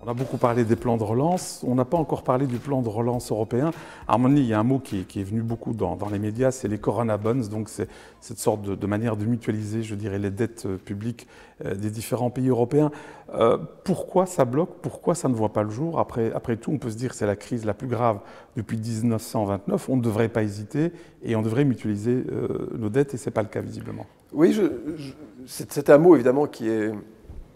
On a beaucoup parlé des plans de relance, on n'a pas encore parlé du plan de relance européen. À un moment donné, il y a un mot qui est venu beaucoup dans les médias, c'est les Corona Bonds, donc c'est cette sorte de manière de mutualiser, je dirais, les dettes publiques des différents pays européens. Pourquoi ça bloque? Pourquoi ça ne voit pas le jour? Après tout, on peut se dire que c'est la crise la plus grave depuis 1929, on ne devrait pas hésiter et on devrait mutualiser nos dettes et ce n'est pas le cas visiblement. Oui, c'est un mot évidemment qui est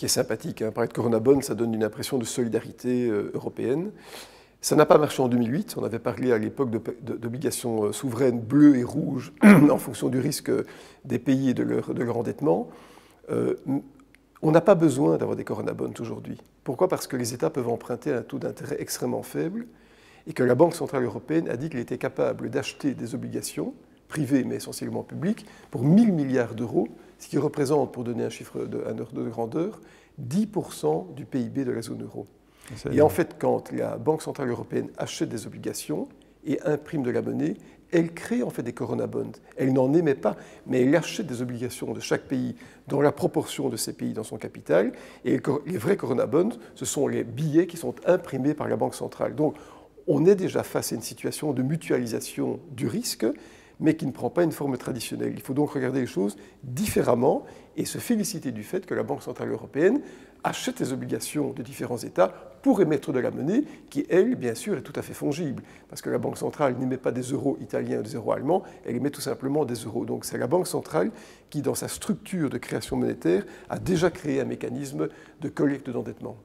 sympathique. Parler de Corona Bonds, ça donne une impression de solidarité européenne. Ça n'a pas marché en 2008. On avait parlé à l'époque d'obligations souveraines bleues et rouges en fonction du risque des pays et de leur endettement. On n'a pas besoin d'avoir des Corona Bonds aujourd'hui. Pourquoi? Parce que les États peuvent emprunter à un taux d'intérêt extrêmement faible et que la Banque centrale européenne a dit qu'elle était capable d'acheter des obligations privées mais essentiellement publiques pour 1 000 milliards d'euros, ce qui représente, pour donner un chiffre de grandeur, 10% du PIB de la zone euro. Et en fait, quand la Banque centrale européenne achète des obligations et imprime de la monnaie, elle crée en fait des Corona Bonds. Elle n'en émet pas, mais elle achète des obligations de chaque pays dans la proportion de ces pays dans son capital. Et les vrais Corona Bonds, ce sont les billets qui sont imprimés par la Banque centrale. Donc, on est déjà face à une situation de mutualisation du risque, mais qui ne prend pas une forme traditionnelle. Il faut donc regarder les choses différemment et se féliciter du fait que la Banque centrale européenne achète les obligations de différents États pour émettre de la monnaie qui, elle, bien sûr, est tout à fait fongible. Parce que la Banque centrale n'émet pas des euros italiens ou des euros allemands, elle émet tout simplement des euros. Donc c'est la Banque centrale qui, dans sa structure de création monétaire, a déjà créé un mécanisme de collecte d'endettement.